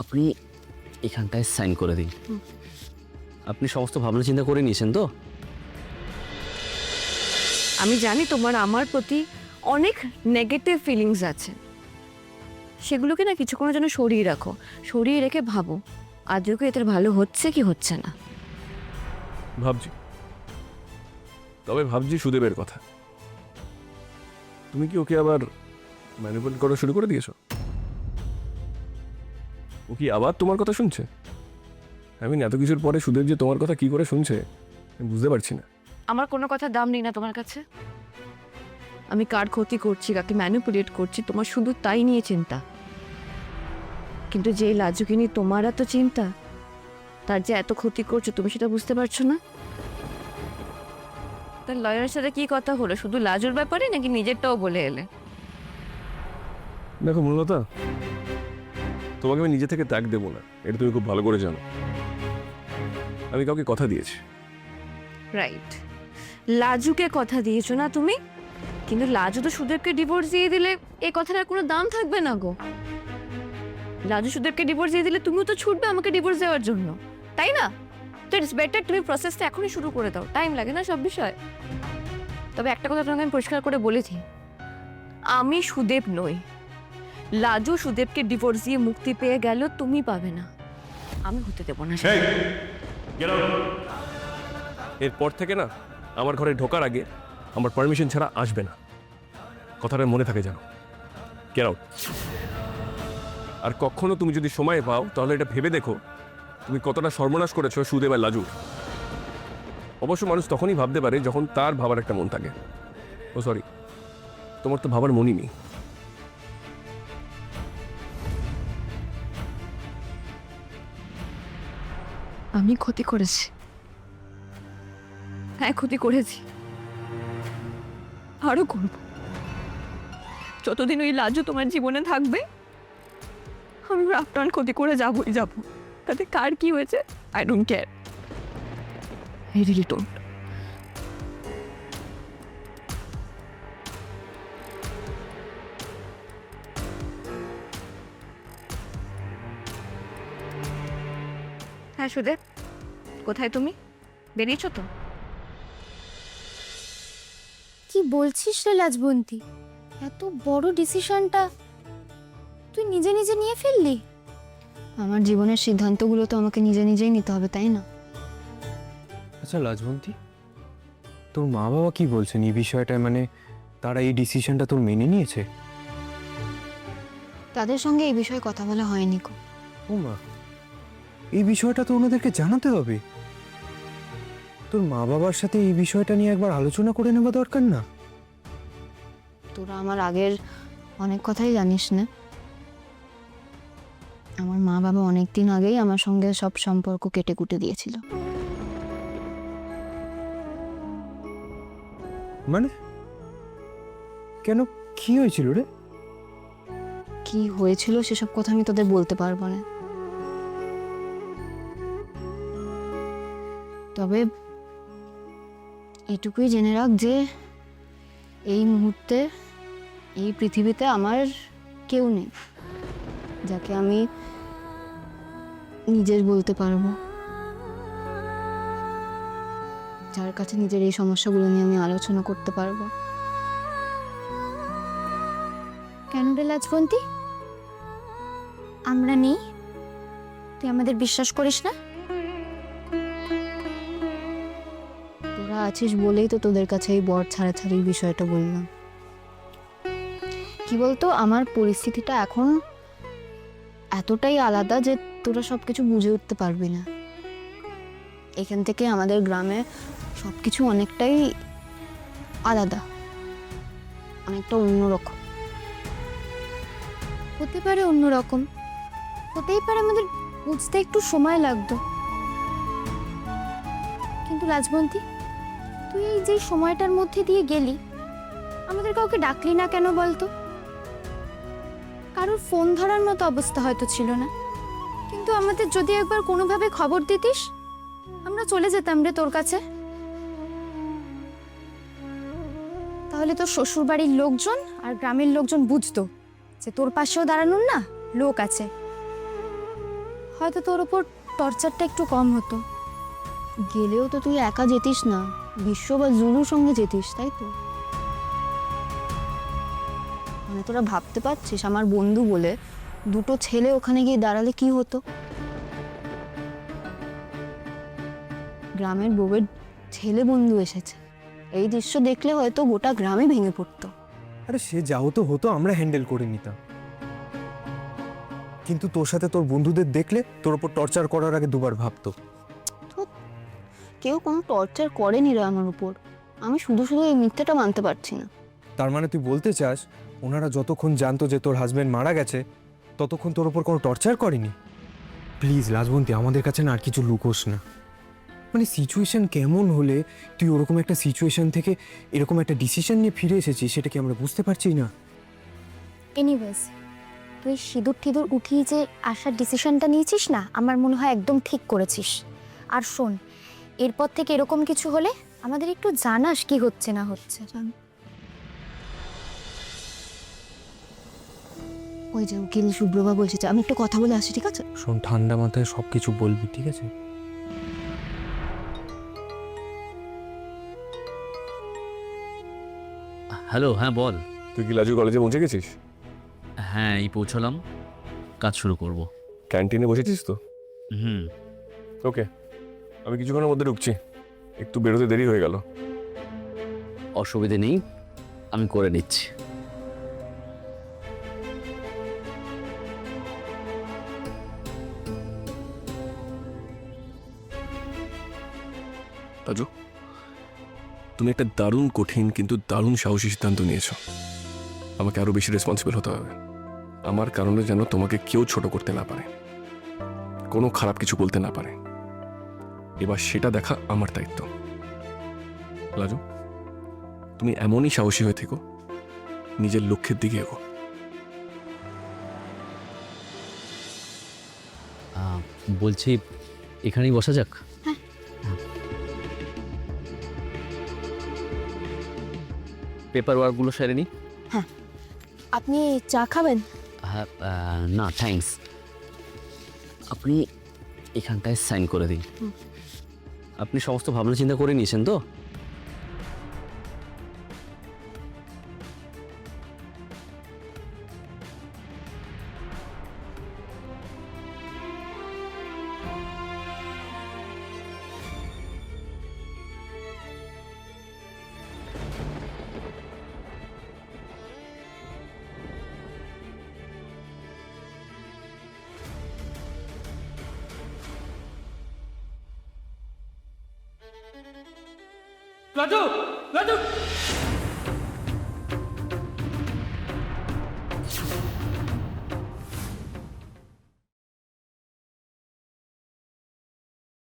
আপনি এখানটায় সাইন করে দিন। আপনি সমস্ত ভাবনা চিন্তা করে নিয়েছেন তো? আমি জানি তোমার আমার প্রতি অনেক নেগেটিভ ফিলিংস আছে, সেগুলোকে না কিছুক্ষণের জন্য সরিয়ে রাখো। সরিয়ে রেখে ভাবো আদৌ কি এদের ভালো হচ্ছে কি হচ্ছে না। ভাবছি, তবে ভাবছি সুদেবের কথা। তুমি কি ওকে আবার ম্যানিপুলেট করা শুরু করে দিয়েছো? ও কি আবার তোমার কথা শুনছে? এত কিছুর পরে সুদেব যে তোমার কথা কি করে শুনছে আমি বুঝতে পারছি না। আমার কোনো কথা দাম নেই না তোমার কাছে? আমি কার ক্ষতি করছি, কাকে ম্যানিপুলেট করছি, তোমার শুধু তাই নিয়ে চিন্তা। কিন্তু যে লাজুকে নিয়ে তোমার এত চিন্তা, তার যে এত ক্ষতি করছো তুমি সেটা বুঝতে পারছো না। তার লয়ারের সাথে কি কথা হলো? শুধু লাজুর ব্যাপারে নাকি নিজেরটাও বলে এলে? দেখো মূলতা, তোমাকে আমি নিজে থেকে ত্যাগ দেবো না, এটা তুমি খুব ভালো করে জানো। আমি কাউকে কথা দিয়েছি। রাইট, লাজুকে কথা দিয়েছো না তুমি? কিন্তু লাজু তো সুদেবকে ডিভোর্স দিয়ে দিলে এই কথাটার কোনো দাম থাকবে না গো। লাজু সুদেবকে ডিভোর্স দিয়ে দিলে তুমিও তো ছুটবে আমাকে ডিভোর্স দেওয়ার জন্য, তাই না? তো ইটস বেটার তুমি প্রসেসটা এখনই শুরু করে দাও, টাইম লাগে না সব বিষয়। তবে একটা কথা তোমাকে আমি পরিষ্কার করে বলেছি, আমি সুদেব নই। লাজু সুদেবকে ডিভোর্স দিয়ে মুক্তি পেয়ে গেল, তুমি পাবে না, আমি হতে দেবো না। এরপর থেকে না আমার ঘরে ঢোকার আগে আমার পারমিশন ছাড়া আসবে না, কথাটা মনে থাকে জানো। Get out. আর কখনো তুমি যদি সময় পাও তাহলে এটা ভেবে দেখো তুমি কতটা সর্বনাশ করেছো সুদেব আর লাজু। অবশ্য মানুষ তখনই ভাবতে পারে যখন তার ভাবার একটা মন থাকে। ও সরি, তোমার তো ভাবার মনই নেই। আমি ক্ষতি করেছি, হ্যাঁ ক্ষতি করেছি, আরো করব। যতদিন ওই লাজু তোমার জীবনে থাকবে আমি আফটার ক্ষতি করে যাবই যাব। তাতে কার কি হয়েছে I don't care, I really don't. হ্যাঁ সুদেব, কোথায় তুমি? বেরিয়েছো তো? কি বলছিস রে লাজবন্তী, এত বড় ডিসিশনটা তুই নিজে নিজে নিয়ে ফেললি? আমার জীবনের সিদ্ধান্তগুলো তো আমাকে নিজে নিজেই নিতে হবে, তাই না? আচ্ছা লাজবন্তী, তোর মা বাবা কি বলছেন এই বিষয়টায়? মানে তারা এই ডিসিশনটা তোর মেনে নিয়েছে? তাদের সঙ্গে এই বিষয়ে কথা বলা হয়নি গো। ও মা, এই বিষয়টা তো ওনাদেরকে জানাতে হবে। তোর মা বাবার সাথে এই বিষয়টা নিয়ে একবার আলোচনা করে নেওয়া দরকার না? তোরা আমার আগের অনেক কথাই জানিস না। আমার মা বাবা অনেক দিন আগেই আমার সঙ্গে সব সম্পর্ক কেটে কুটে দিয়েছিল। মানে কেন, কি হয়েছিল রে? কি হয়েছিল সেসব কথা আমি তোদের বলতে পারবো না, তবে এটুকুই জেনে রাখ যে এই মুহূর্তে এই পৃথিবীতে আমার কেউ নেই যাকে আমি নিজের বলতে পারবো, যার কাছে নিজের এই সমস্যাগুলো নিয়ে আমি আলোচনা করতে পারবো। কেন রে লাজবন্তী, আমরা নেই? তুই আমাদের বিশ্বাস করিস না? তোরা আছিস বলেই তো তোদের কাছে এই বর ছাড়াছাড়ির বিষয়টা বললাম। কি বলতো, আমার পরিস্থিতিটা এখন এতটাই আলাদা যে তোরা সবকিছু বুঝে উঠতে পারবি না। এখান থেকে আমাদের গ্রামে সবকিছু অনেকটাই আলাদা, অনেকটা অন্যরকম। হতে পারে অন্যরকম, হতেই পারে আমাদের বুঝতে একটু সময় লাগতো, কিন্তু রাজবন্তী তুই এই যে সময়টার মধ্যে দিয়ে গেলি, আমাদের কাউকে ডাকলি না কেন বলতো? কারোর ফোন ধরার মতো অবস্থা হয়তো ছিল না, কিন্তু আমাদের যদি একবার কোনোভাবে খবর দিতিস আমরা চলে যেতাম রে তোর কাছে। তাহলে তোর শ্বশুর বাড়ির লোকজন আর গ্রামের লোকজন বুঝতো যে তোর পাশেও দাঁড়ানোর না লোক আছে। হয়তো তোর ওপর টর্চারটা একটু কম হতো। গেলেও তো তুই একা যেতিস না, বিশ্ব বা জুলুর সঙ্গে যেতিস, তাই তো? মানে তোরা ভাবতে পারছিস আমার বন্ধু বলে দুটো ছেলে ওখানে গিয়ে দাঁড়ালে কি হতো? গ্রামের বউয়ের ছেলে বন্ধু এসেছে, এই দৃশ্য দেখলে হয়তো গোটা গ্রামে ভেঙে পড়তো। আরে সে যাও তো হতো, আমরা হ্যান্ডেল করে নিতাম। কিন্তু তোর সাথে তোর বন্ধুদের দেখলে তোর ওপর টর্চার করার আগে দুবার ভাবতো। কেউ কোনো টর্চার করেনি রে আমার উপর, আমি শুধু শুধু এই মিথ্যেটা মানতে পারছি না। তার মানে তুই বলতে চাস ওনারা যতক্ষণ জানতো যে তোর হাজবেন্ড মারা গেছে ততক্ষণ তোর ওপর কোনো টর্চার করেনি? প্লিজ লাজবন্তী, আমাদের কাছে না আর কিছু লুকোস না। মানে সিচুয়েশন কেমন হলে তুই ওরকম একটা সিচুয়েশন থেকে এরকম একটা ডিসিশন নিয়ে ফিরে এসেছিস সেটা কি আমরা বুঝতে পারছি না? এনিওয়েজ, তুই সিঁদুর টিঁদুর উঠিয়ে যে আসার ডিসিশনটা নিয়েছিস না, আমার মনে হয় একদম ঠিক করেছিস। আর শোন, এরপর থেকে এরকম কিছু হলে আমাদের একটু জানাস কি হচ্ছে না হচ্ছে। ওই যে উকিল শুভ্রবা বলছে, আমি একটু কথা বলে আসি, ঠিক আছে? শোন, ঠান্ডা মাথায় সব কিছু বলবি, ঠিক আছে? হ্যালো, হ্যাঁ বল। তুই কি লাজু কলেজে পৌঁছে গেছিস? হ্যাঁ, এই পৌঁছলাম, কাজ শুরু করব। ক্যান্টিনে বসেছিস তো? হুম। ওকে, আমি কিছুক্ষণের মধ্যে ঢুকছি, একটু বেরোতে দেরি হয়ে গেল। অসুবিধে নেই, আমি করে নিচ্ছি। রাজু, তুমি একটা দারুণ কঠিন কিন্তু দারুণ সাহসী সিদ্ধান্ত নিয়েছো। আমাকে আরো বেশি রেসপন্সিবল হতে হবে। আমার কারণে যেন তোমাকে কেউ ছোট করতে না পারে, কোনো খারাপ কিছু বলতে না পারে। এবার সেটা দেখা আমার দায়িত্ব। রাজু, তুমি এমনই সাহসী হয়ে থেকো, নিজের লক্ষ্যের দিকে এগো। বলছি, এখানেই বসা যাক? পেপার ওয়ার্কগুলো সেরে নি। আপনি চা খাবেন? হ্যাঁ, না থ্যাঙ্কস। আপনি এখানটায় সাইন করে দিন। আপনি সমস্ত ভাবনা চিন্তা করে নিয়েছেন তো? রাজু, রাজু!